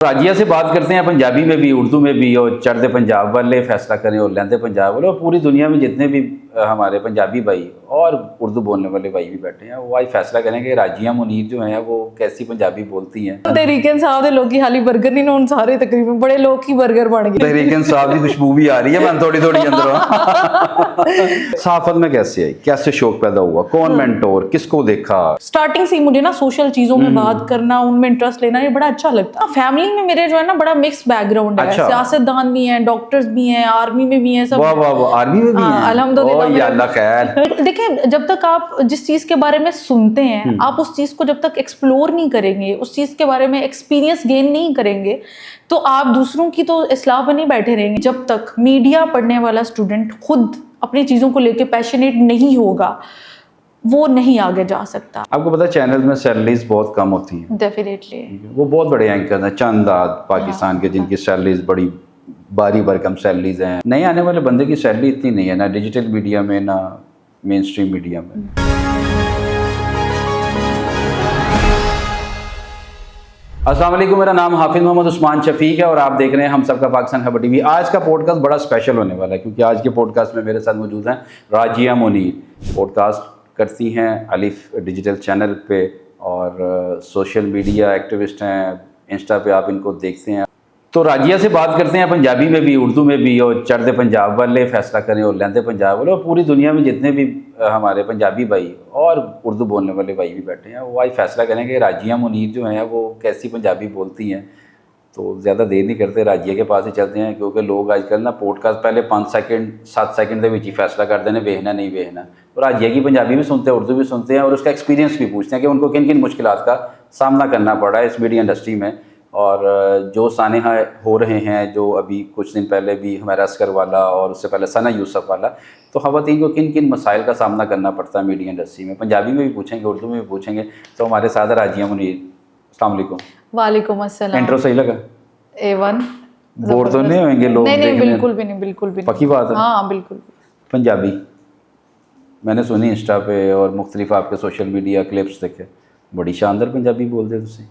راجیہ سے بات کرتے ہیں پنجابی میں بھی اردو میں بھی، اور چڑھتے پنجاب والے فیصلہ کریں اور لہندے پنجاب والے، اور پوری دنیا میں جتنے بھی ہمارے پنجابی بھائی اور اردو بولنے والے بھائی بھی بیٹھے ہیں، وہ آج فیصلہ کریں کہ راجیہ منیر جو ہیں وہ کیسی پنجابی بولتی ہیں۔ تحریک انصاف دے لوکی حالی برگر نہیں نون سارے تقریباً بڑے لوگ ہی برگر بن گئے۔ تحریک انصاف کی خوشبو بھی آ رہی ہے، میں تھوڑی تھوڑی اندر صحافت میں کیسے آئی، کیسے شوق پیدا ہوا، کون مینٹور، کس کو دیکھا؟ اسٹارٹنگ سے ہی مجھے نا سوشل چیزوں میں بات کرنا، ان میں انٹرسٹ لینا، یہ بڑا اچھا لگتا ہے۔ فیملی میں میرے جو ہے نا بڑا مکس بیک گراؤنڈ ہے، سیاست دان بھی ہیں، ڈاکٹرز بھی ہیں، آرمی میں بھی ہیں، سب۔ واہ واہ واہ، آرمی میں بھی ہیں، الحمدللہ۔ یا اللہ خیر۔ دیکھیں، جب تک آپ جس چیز کے بارے میں سنتے ہیں، آپ اس چیز کو جب تک ایکسپلور نہیں کریں گے، اس چیز کے بارے میں ایکسپیرینس گین نہیں کریں گے، تو آپ دوسروں کی تو اصلاح میں نہیں بیٹھے رہیں گے۔ جب تک میڈیا پڑھنے والا اسٹوڈنٹ خود اپنی چیزوں کو لے کے پیشنیٹ نہیں ہوگا، وہ نہیں آگے جا سکتا۔ آپ کو پتا چینل میں سیلریز بہت کم ہوتی ہیں، ڈیفینیٹلی۔ وہ بہت بڑے اینکر ہیں، چند پاکستان کے جن کی سیلریز بڑی باری برکم سیلریز ہیں۔ نئے آنے والے بندے کی سیلری اتنی نہیں ہے، نہ ڈیجیٹل میڈیا میں، نہ مین اسٹریم میڈیا میں۔ السلام علیکم، میرا نام حافظ محمد عثمان شفیق ہے اور آپ دیکھ رہے ہیں ہم سب کا پاکستان خبر ٹی وی۔ آج کا پوڈ کاسٹ بڑا اسپیشل ہونے والا ہے، کیونکہ آج کے پوڈ کاسٹ میں میرے ساتھ موجود ہیں راجیہ منیر۔ پوڈ کاسٹ کرتی ہیں الف ڈیجیٹل چینل پہ، اور سوشل میڈیا ایکٹیوسٹ ہیں، انسٹا پہ آپ ان کو دیکھتے ہیں۔ تو راجیہ سے بات کرتے ہیں پنجابی میں بھی اردو میں بھی، اور چڑھتے پنجاب والے فیصلہ کریں اور لہندے پنجاب والے، اور پوری دنیا میں جتنے بھی ہمارے پنجابی بھائی اور اردو بولنے والے بھائی بھی بیٹھے ہیں، وہ آج فیصلہ کریں کہ راجیہ منیر جو ہیں وہ کیسی پنجابی بولتی ہیں۔ تو زیادہ دیر نہیں کرتے، راجیہ کے پاس ہی چلتے ہیں، کیونکہ لوگ آج کل نا پوڈ کاسٹ پہلے 5 سیکنڈ 7 سیکنڈ کے ہی فیصلہ کرتے ہیں ویکھنا نہیں ویکھنا۔ تو راجیہ کی پنجابی بھی سنتے ہیں، اردو بھی سنتے ہیں، اور اس کا ایکسپیرینس بھی پوچھتے ہیں کہ ان کو کن کن مشکلات کا سامنا کرنا پڑا ہے اس میڈیا انڈسٹری میں، اور جو سانحہ ہو رہے ہیں، جو ابھی کچھ دن پہلے بھی ہمارا عسکر والا اور اس سے پہلے ثنا یوسف والا، تو خواتین کو کن کن مسائل کا سامنا کرنا پڑتا ہے میڈیا انڈسٹری میں۔ پنجابی میں بھی پوچھیں گے، اردو میں بھی پوچھیں گے۔ تو ہمارے ساتھ راجیہ منیر۔ السلام علیکم۔ وعلیکم السلام۔ انٹرو صحیح لگا؟ A1۔ بور تو نہیں ہوئیں گے لوگ؟ نہیں، بالکل بھی نہیں، بالکل بھی نہیں۔ پکی بات ہے؟ ہاں بالکل۔ پنجابی میں نے سنی انسٹا پہ اور مختلف آپ کے سوشل میڈیا کلپس دیکھے، بڑی شاندار پنجابی بولتے ہیں تسی۔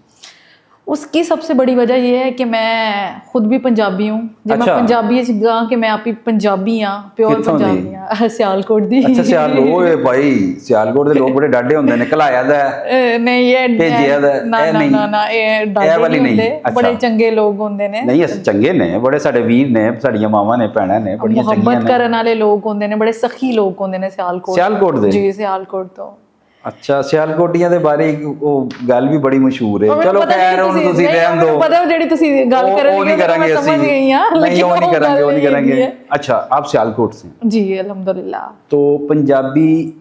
اس کی سب سے بڑی وجہ یہ ہے کہ میں خود بھی پنجابی ہوں۔ جب میں پنجابی گاں کہ میں آپ ہی پنجابی ہاں، پیور پنجابی ہاں، سیالکوٹ دی۔ اچھا سیالکوٹ، اوئے بھائی سیالکوٹ دے لوگ بڑے ڈاڈے ہوندے نے، کلایا دا ہے نہیں، یہ بھیجیا دا ہے، نا یہ ڈاڈے نہیں ہوندے، بڑے چنگے لوگ ہوندے نے۔ نہیں اس چنگے نے، بڑے ساڈے ویر نے، ساڈیاں ماواں نے، بھੈਣਾں نے، بڑی چنگیاں نے، محبت کرن والے لوگ ہوندے نے، بڑے سخی لوگ ہوندے نے سیالکوٹ دے۔ جی سیالکوٹ تو۔ اچھا سیالکوٹیاں دے بارے وہ گل بھی بڑی مشہور ہے، چلو خیر ہن تسی رہن دو، پتہ جڑی تسی گل کرن وہ نہیں کریں گے اسی، نہیں وہ نہیں کریں گے، وہ نہیں کریں گے۔ اچھا آپ سیالکوٹ سے؟ جی الحمدللہ۔ تو پنجابی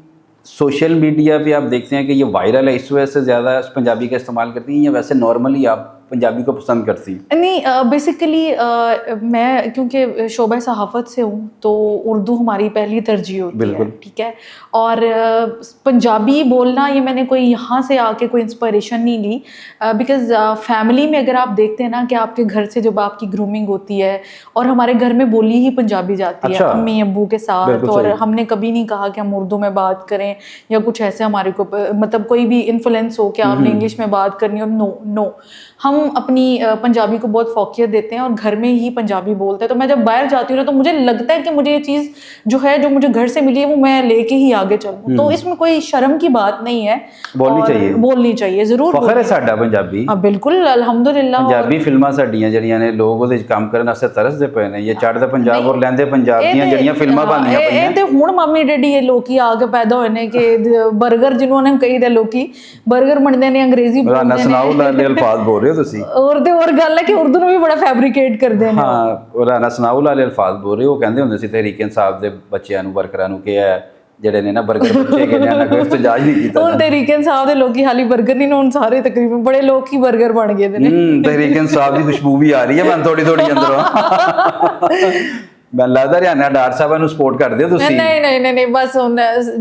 سوشل میڈیا پہ آپ دیکھتے ہیں کہ یہ وائرل ہے، اس وجہ سے زیادہ پنجابی کا استعمال کرتی ہیں، یا ویسے نارملی آپ پنجابی کو پسند کرتی ہیں؟ نہیں، بیسیکلی میں کیونکہ شعبہ صحافت سے ہوں تو اردو ہماری پہلی ترجیح ہوتی ہے، ٹھیک ہے، اور پنجابی بولنا یہ میں نے کوئی یہاں سے آ کے کوئی انسپائریشن نہیں لی، بیکاز فیملی میں اگر آپ دیکھتے ہیں نا کہ آپ کے گھر سے جب آپ کی گرومنگ ہوتی ہے، اور ہمارے گھر میں بولی ہی پنجابی جاتی ہے امی ابو کے ساتھ، اور ہم نے کبھی نہیں کہا کہ ہم اردو میں بات کریں یا کچھ ایسے ہمارے کو مطلب کوئی بھی انفلوئنس ہو کہ آپ نے انگلش میں بات کرنی ہو، نو ہم اپنی پنجابی کو بہت فوقیت دیتے ہیں اور گھر میں ہی پنجابی بولتے ہیں۔ تو میں جب باہر جاتی ہوں تو مجھے لگتا ہے کہ مجھے یہ چیز جو ہے جو مجھے گھر سے ملی ہے وہ میں لے کے ہی آگے چلوں، تو اس میں کوئی شرم کی بات نہیں ہے، بولنی چاہیے ضرور۔ فخر ہے ساڈا پنجابی، بالکل الحمدللہ۔ پنجابی فلماں ساڈیاں جڑیاں نے، لوگ اودے وچ کام کرن واسطے ترسدے پئے نے، یہ چڑھدا پنجاب اور لہندے پنجاب دیاں جڑیاں فلماں بنਦੀਆਂ پਈਆਂ، ਇਹ ਤੇ ਹੁਣ ਮਾਮੀ ਡੈਡੀ ਇਹ ਲੋਕੀ ਆ ਕੇ ਪੈਦਾ ਹੋਏ ਨੇ ਕਿ 버ਗਰ ਜਿਹਨੂੰ ਨੇ ਕਹੀ ਦੇ ਲੋਕੀ 버ਗਰ ਬਣਦੇ ਨੇ, ਅੰਗਰੇਜ਼ੀ ਬੋਲਦੇ ਨੇ। ਸੁਣਾਓ ਲਾਲੇ ਅਲਫਾਜ਼ ਬੋਲ ਰਹੇ ਹੋ ਤੁਸੀਂ। ਔਰ ਤੇ ਹੋਰ ਗੱਲ ਹੈ ਕਿ ਉਰਦੂ ਨੂੰ ਵੀ ਬੜਾ ਫੈਬਰੀਕੇਟ ਕਰਦੇ ਨੇ। ਹਾਂ ਰਾਣਾ ਸੁਣਾਓ ਲਾਲੇ ਅਲਫਾਜ਼ ਬੋਲ ਰਹੇ ਹੋ, ਉਹ ਕਹਿੰਦੇ ਹੁੰਦੇ ਸੀ ਤਹਿਰੀਕ ਇਨਸਾਫ ਦੇ ਬੱਚਿਆਂ ਨੂੰ, ਵਰਕਰਾਂ ਨੂੰ, ਕਿ ਜਿਹੜੇ ਨੇ ਨਾ 버ਗਰ ਪੁੱਛੇ ਗਏ ਨੇ, ਨਾ ਕੋਈ ਇhtਜਾਜ ਨਹੀਂ ਕੀਤਾ। ਹੁਣ ਤਹਿਰੀਕ ਇਨਸਾਫ ਦੇ ਲੋਕੀ ਹਾਲੀ 버ਗਰ ਨਹੀਂ, ਹੁਣ ਸਾਰੇ ਤਕਰੀਬਨ ਬੜੇ ਲੋਕ ਹੀ 버ਗਰ ਬਣ ਗਏ ਨੇ। ਤਹਿਰੀਕ ਇਨਸਾਫ ਦੀ ਖੁਸ਼ਬੂ ਵੀ ਆ ਰਹੀ ਹੈ, ਮੈਂ ਥੋੜੀ ਥੋੜੀ ਅੰਦਰੋਂ। ਮੈਨੂੰ ਲੱਗਦਾ ਹਰਿਆਣਾ ਡਾਰ ਸਾਹਿਬਾਂ ਨੂੰ ਸਪੋਰਟ ਕਰਦੇ ਹੋ ਤੁਸੀਂ? ਨਹੀਂ ਬਸ ਹੁਣ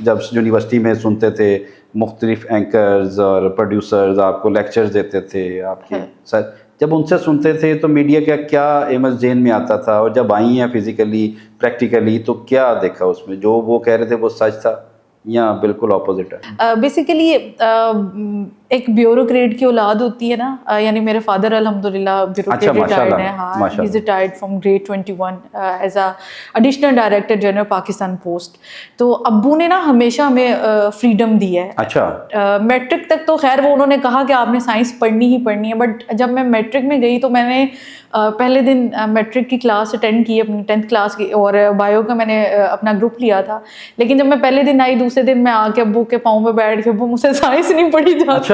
جب یونیورسٹی میں سنتے تھے مختلف اینکرز اور پروڈیوسرز آپ کو لیکچرز دیتے تھے آپ کے سر، جب ان سے سنتے تھے تو میڈیا کا کیا امیج ذہن میں آتا تھا، اور جب آئی ہیں فزیکلی پریکٹیکلی تو کیا دیکھا اس میں؟ جو وہ کہہ رہے تھے وہ سچ تھا یا بالکل اپوزٹ ہے؟ بیسیکلی ایک بیوروکریٹ کی اولاد ہوتی ہے نا، یعنی میرے فادر الحمدللہ بیوروکریٹ ریٹائرڈ ہیں. ہاں، he is retired from grade 21 as a additional director general Pakistan post. تو ابو نے نا ہمیشہ ہمیں فریڈم دی ہے. اچھا، میٹرک تک تو خیر وہ انہوں نے کہا کہ آپ نے سائنس پڑھنی ہی پڑھنی ہے، بٹ جب میں میٹرک میں گئی تو میں نے پہلے دن میٹرک کی کلاس اٹینڈ کی، اپنی 10th کلاس کی، اور بایو کا میں نے اپنا گروپ لیا تھا. لیکن جب میں پہلے دن آئی، دوسرے دن میں آ کے ابو کے پاؤں پہ بیٹھ کے ابو مجھ سے سائنس نہیں پڑھی جاتی.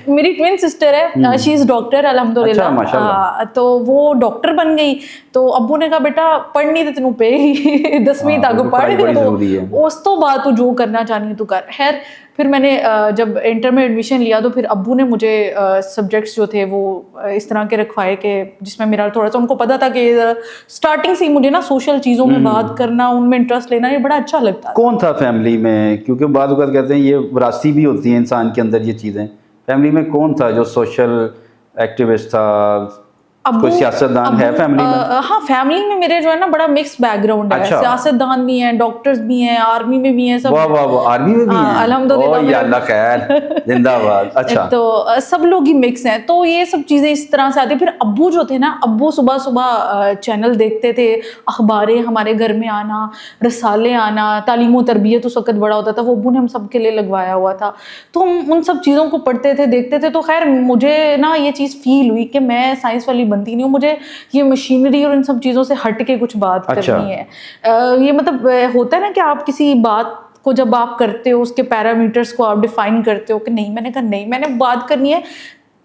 میری ٹوین سسٹر ہے، شی از ڈاکٹر الحمدللہ، تو وہ ڈاکٹر بن گئی. تو ابو نے کہا بیٹا پڑھنی تو تینوں پہ ہی 10ویں تک پڑھ گئے، اس تو بعد تو جو کرنا چاہنی تو کر. خیر پھر میں نے جب انٹر میں ایڈمیشن لیا تو پھر ابو نے مجھے سبجیکٹس جو تھے وہ اس طرح کے رکھوائے کہ جس میں میرا تھوڑا سا، ان کو پتا تھا کہ اسٹارٹنگ سے ہی مجھے نا سوشل چیزوں میں بات کرنا، ان میں انٹرسٹ لینا، یہ بڑا اچھا لگتا. کون تھا فیملی میں؟ کیونکہ بعض اوقات کہتے ہیں یہ وراثتی بھی ہوتی ہیں انسان کے اندر یہ چیزیں. فیملی میں کون تھا جو سوشل ایکٹیوسٹ تھا؟ کوئی سیاست دان ہے فیملی میں؟ ہاں، فیملی میں میرے جو ہے نا بڑا مکس بیک گراؤنڈ ہے. سیاست دان بھی ہیں، ڈاکٹرز بھی ہیں، آرمی میں بھی ہیں، سب. واہ، آرمی میں بھی ہیں، الحمدللہ، یا اللہ خیر، زندہ باد. اچھا، تو سب لوگ ہی مکس ہیں. تو یہ سب چیزیں اس طرح سے آتی. پھر ابو جو تھے نا، ابو صبح صبح چینل دیکھتے تھے، اخباریں ہمارے گھر میں آنا، رسالے آنا، تعلیم و تربیت اس وقت بڑا ہوتا تھا، وہ ابو نے ہم سب کے لیے لگوایا ہوا تھا. تو ہم ان سب چیزوں کو پڑھتے تھے، دیکھتے تھے. تو خیر مجھے نا یہ چیز فیل ہوئی کہ میں سائنس والی بنتی نہیں ہوں، مجھے یہ مشینری اور ان سب چیزوں سے ہٹ کے کچھ بات کرنی ہے. یہ مطلب ہوتا ہے نا کہ آپ کسی بات کو جب آپ کرتے ہو، اس کے پیرامیٹرز کو آپ ڈیفائن کرتے ہو کہ نہیں، میں نے کہا نہیں، میں نے بات کرنی ہے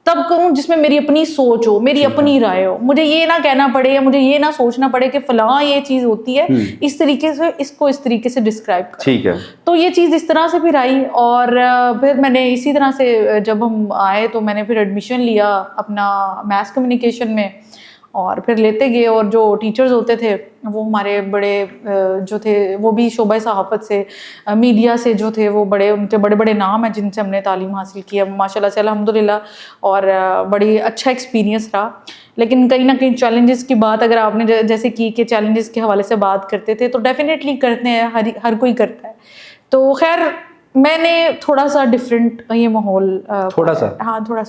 تب کروں جس میں میری اپنی سوچ ہو، میری اپنی رائے ہو. مجھے یہ نہ کہنا پڑے یا مجھے یہ نہ سوچنا پڑے کہ فلاں یہ چیز ہوتی ہے اس طریقے سے، اس کو اس طریقے سے ڈسکرائب کرو. ٹھیک ہے. تو یہ چیز اس طرح سے پھر آئی. اور پھر میں نے اسی طرح سے جب ہم آئے تو میں نے پھر ایڈمیشن لیا اپنا میس کمیونیکیشن میں، اور پھر لیتے گئے. اور جو ٹیچرز ہوتے تھے وہ ہمارے بڑے جو تھے وہ بھی شعبہ صحافت سے، میڈیا سے جو تھے، وہ بڑے، ان کے بڑے بڑے نام ہیں جن سے ہم نے تعلیم حاصل کی ہے ماشاء اللہ سے الحمدللہ. اور بڑی اچھا ایکسپیرینس رہا. لیکن کہیں نہ کہیں چیلنجز کی بات اگر آپ نے جیسے کی کہ چیلنجز کے حوالے سے بات کرتے تھے، تو ڈیفینیٹلی کرتے ہیں، ہر کوئی کرتا ہے. تو خیر میں نے تھوڑا سا ڈفرینٹ یہ ماحول، تھوڑا سا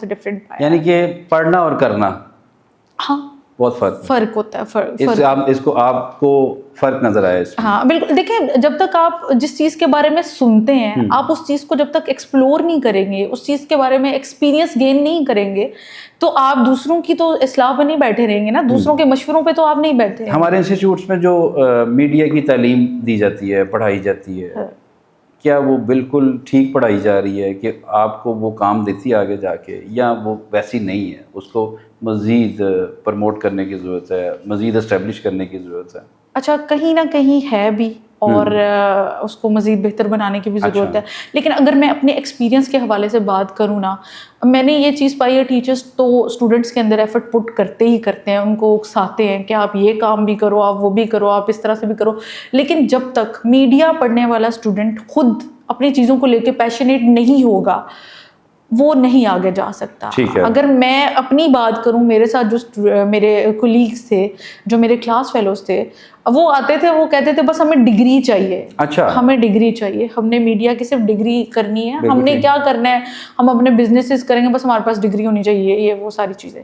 ڈفرینٹ پایا. یعنی کہ پڑھنا اور کرنا، ہاں بہت فرق ہوتا ہے. اس کو آپ کو فرق نظر آیا اس میں؟ ہاں بالکل. دیکھیں جب تک آپ جس چیز کے بارے میں سنتے ہیں، آپ اس چیز کو جب تک ایکسپلور نہیں کریں گے، اس چیز کے بارے میں ایکسپیرینس گین نہیں کریں گے، تو آپ دوسروں کی تو اصلاح پہ نہیں بیٹھے رہیں گے نا، دوسروں کے مشوروں پہ تو آپ نہیں بیٹھے. ہمارے انسٹیٹیوٹس میں جو میڈیا کی تعلیم دی جاتی ہے، پڑھائی جاتی ہے، کیا وہ بالکل ٹھیک پڑھائی جا رہی ہے کہ آپ کو وہ کام دیتی ہے آگے جا کے، یا وہ ویسی نہیں ہے، اس کو مزید پروموٹ کرنے کی ضرورت ہے، مزید اسٹیبلش کرنے کی ضرورت ہے؟ اچھا، کہیں نہ کہیں ہے بھی، اور اس کو مزید بہتر بنانے کی بھی ضرورت ہے. لیکن اگر میں اپنے ایکسپیرینس کے حوالے سے بات کروں نا، میں نے یہ چیز پائی ہے، ٹیچرس تو اسٹوڈنٹس کے اندر ایفرٹ پٹ کرتے ہی کرتے ہیں، ان کو اکساتے ہیں کہ آپ یہ کام بھی کرو، آپ وہ بھی کرو، آپ اس طرح سے بھی کرو. لیکن جب تک میڈیا پڑھنے والا اسٹوڈنٹ خود اپنی چیزوں کو لے کے پیشنیٹ نہیں ہوگا، وہ نہیں آگے جا سکتا. اگر میں اپنی بات کروں، میرے ساتھ جو میرے کولیگس تھے، جو میرے کلاس فیلوز تھے، وہ آتے تھے، وہ کہتے تھے بس ہمیں ڈگری چاہیے. اچھا، ہمیں ڈگری چاہیے، ہم نے میڈیا کی صرف ڈگری کرنی ہے، ہم نے کیا کرنا ہے، ہم اپنے بزنسز کریں گے، بس ہمارے پاس ڈگری ہونی چاہیے، یہ وہ ساری چیزیں.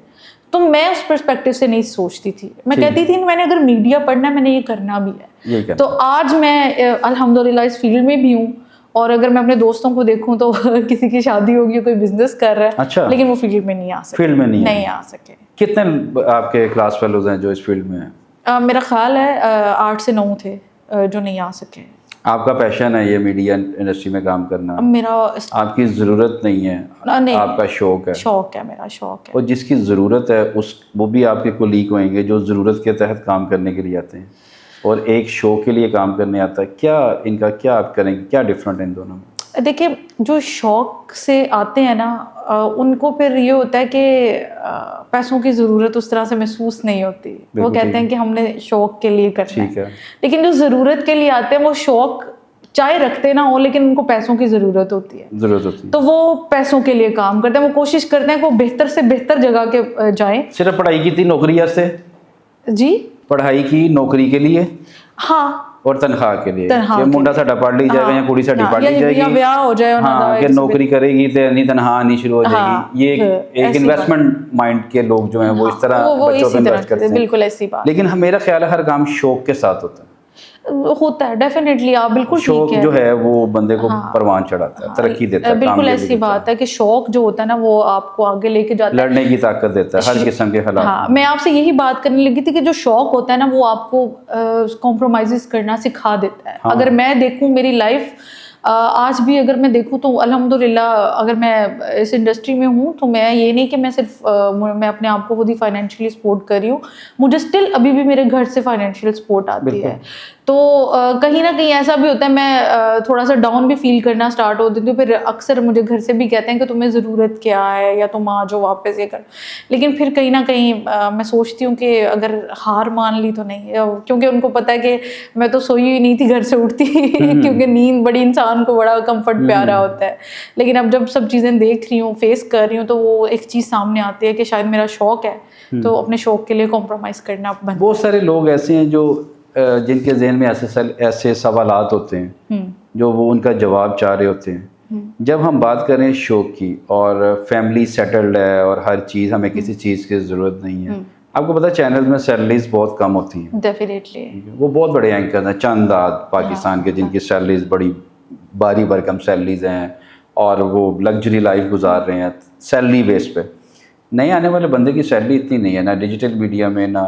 تو میں اس پرسپیکٹو سے نہیں سوچتی تھی. میں کہتی تھی میں نے اگر میڈیا پڑھنا ہے، میں نے یہ کرنا بھی ہے. تو آج میں الحمدللہ اس فیلڈ میں بھی ہوں. اور اگر میں اپنے دوستوں کو دیکھوں تو کسی کی شادی ہوگی، کوئی بزنس کر رہا ہے، لیکن وہ فیلڈ میں نہیں آ سکے. نہیں آ سکے. کتنے آپ کے کلاس فیلوز ہیں جو اس فیلڈ میں ہیں؟ میرا خیال ہے 8 سے 9 تھے جو نہیں آ سکے. آپ کا پیشن ہے یہ میڈیا انڈسٹری میں کام کرنا؟ میرا آپ کی ضرورت نہیں ہے، آپ کا شوق ہے. شوق ہے، میرا شوق ہے. اور جس کی ضرورت ہے وہ بھی آپ کے کولیگ ہوئیں گے جو ضرورت کے تحت کام کرنے کے لیے آتے ہیں، اور ایک شو کے لیے کام کرنے آتا ہے. کیا ان کا کیا آپ کریں گے، کیا ڈفرینٹ ہے ان دونوں میں؟ دیکھیں جو شوق سے آتے ہیں نا ان کو پھر یہ ہوتا ہے کہ پیسوں کی ضرورت اس طرح سے محسوس نہیں ہوتی. وہ کہتے ہیں کہ ہم نے شوق کے لیے کرنا ہے. لیکن جو ضرورت کے لیے آتے ہیں وہ شوق چاہے رکھتے نہ ہو لیکن ان کو پیسوں کی ضرورت ہوتی ہے تو وہ پیسوں کے لیے کام کرتے ہیں. وہ کوشش کرتے ہیں کہ وہ بہتر سے بہتر جگہ کے جائیں. صرف پڑھائی کی تھی نوکری سے؟ جی پڑھائی کی نوکری کے لیے ہاں اور تنخواہ کے لیے کہ منڈا ساڈا پڑھ لی جائے گا یا کڑی ساڈی پڑھ لی جائے گی یا بیاہ ہو جائے ہاں کہ نوکری کرے گی تو نہیں تنخواہ آنی شروع ہو جائے گی. یہ ایک انویسٹمنٹ مائنڈ کے لوگ جو ہیں وہ اس طرح بچوں پہ انویسٹ کرتے ہیں. بالکل ایسی بات. لیکن میرا خیال ہے ہر کام شوق کے ساتھ ہوتا ہے ڈیفینیٹلی. آپ بالکل شوق جو ہے وہ بندے کو پروان چڑھاتا ہے, ترقی دیتا ہے. بالکل ایسی بات ہے کہ شوق جو ہوتا ہے نا وہ آپ کو آگے لے کے جاتا ہے, لڑنے کی طاقت دیتا ہے ہر قسم کے حالات. ہاں میں آپ سے یہی بات کرنے لگی تھی کہ جو شوق ہوتا ہے نا وہ آپ کو کمپرومائز کرنا سکھا دیتا ہے. اگر میں دیکھوں میری لائف آج بھی اگر میں دیکھوں تو الحمدللہ اگر میں اس انڈسٹری میں ہوں تو میں یہ نہیں کہ میں صرف میں اپنے آپ کو خود ہی فائنینشلی سپورٹ کر رہی ہوں, مجھے اسٹل ابھی بھی میرے گھر سے فائنینشیل سپورٹ آتی ہے. تو کہیں نہ کہیں ایسا بھی ہوتا ہے میں تھوڑا سا ڈاؤن بھی فیل کرنا اسٹارٹ ہوتی ہوں, پھر اکثر مجھے گھر سے بھی کہتے ہیں کہ تمہیں ضرورت کیا ہے یا تم آ جاؤ واپس یہ کر. لیکن پھر کہیں نہ کہیں میں سوچتی ہوں کہ اگر ہار مان لی تو نہیں, کیونکہ ان کو پتہ ہے کہ میں تو سوئی ہی نہیں تھی گھر سے اٹھتی کیونکہ نیند بڑی انسان کو بڑا کمفرٹ پیارا ہوتا ہے. لیکن اب جب سب چیزیں دیکھ رہی ہوں فیس کر رہی ہوں تو وہ ایک چیز سامنے آتی ہے کہ شاید میرا شوق ہے تو اپنے شوق کے لیے کمپرومائز کرنا بند. بہت سارے لوگ ایسے ہیں جو جن کے ذہن میں ایسے سوالات ہوتے ہیں جو وہ ان کا جواب چاہ رہے ہوتے ہیں. جب ہم بات کریں شوق کی اور فیملی سیٹلڈ ہے اور ہر چیز ہمیں کسی چیز کی ضرورت نہیں ہے, آپ کو پتہ چینل میں سیلریز بہت کم ہوتی ہیں. ڈیفینیٹلی وہ بہت بڑے اینکر ہیں چند پاکستان کے جن کی سیلریز بڑی باری برکم سیلریز ہیں اور وہ لگژری لائف گزار رہے ہیں سیلری بیس پہ. نئے آنے والے بندے کی سیلری اتنی نہیں ہے, نہ ڈیجیٹل میڈیا میں نہ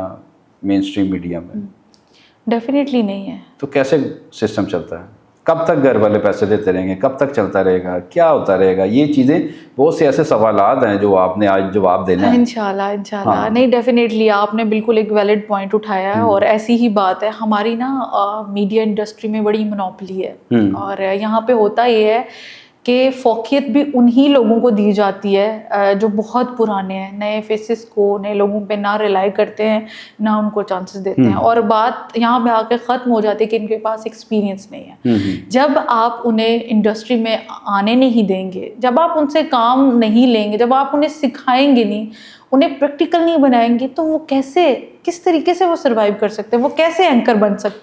مین اسٹریم میڈیا میں. ڈیفینیٹلی نہیں ہے. تو کیسے سسٹم چلتا ہے؟ کب تک گھر والے پیسے دیتے رہیں گے؟ کب تک چلتا رہے گا؟ کیا ہوتا رہے گا؟ یہ چیزیں بہت سے ایسے سوالات ہیں جو آپ نے آج جواب دینا ہے. انشاءاللہ نہیں ڈیفینیٹلی آپ نے بالکل ایک ویلڈ پوائنٹ اٹھایا ہے اور ایسی ہی بات ہے. ہماری نا میڈیا انڈسٹری میں بڑی مونوپلی ہے اور یہاں پہ ہوتا یہ ہے کہ فوقیت بھی انہی لوگوں کو دی جاتی ہے جو بہت پرانے ہیں. نئے فیسز کو نئے لوگوں پہ نہ ریلائی کرتے ہیں نہ ان کو چانسز دیتے ہیں. اور بات یہاں پہ آ کے ختم ہو جاتی ہے کہ ان کے پاس ایکسپیرینس نہیں ہے. جب آپ انہیں انڈسٹری میں آنے نہیں دیں گے, جب آپ ان سے کام نہیں لیں گے, جب آپ انہیں سکھائیں گے نہیں, انہیں پریکٹیکل نہیں بنائیں گے تو وہ کیسے کس طریقے سے وہ سروائیو کر سکتے ہیں, وہ کیسے اینکر بن سکتے ہیں.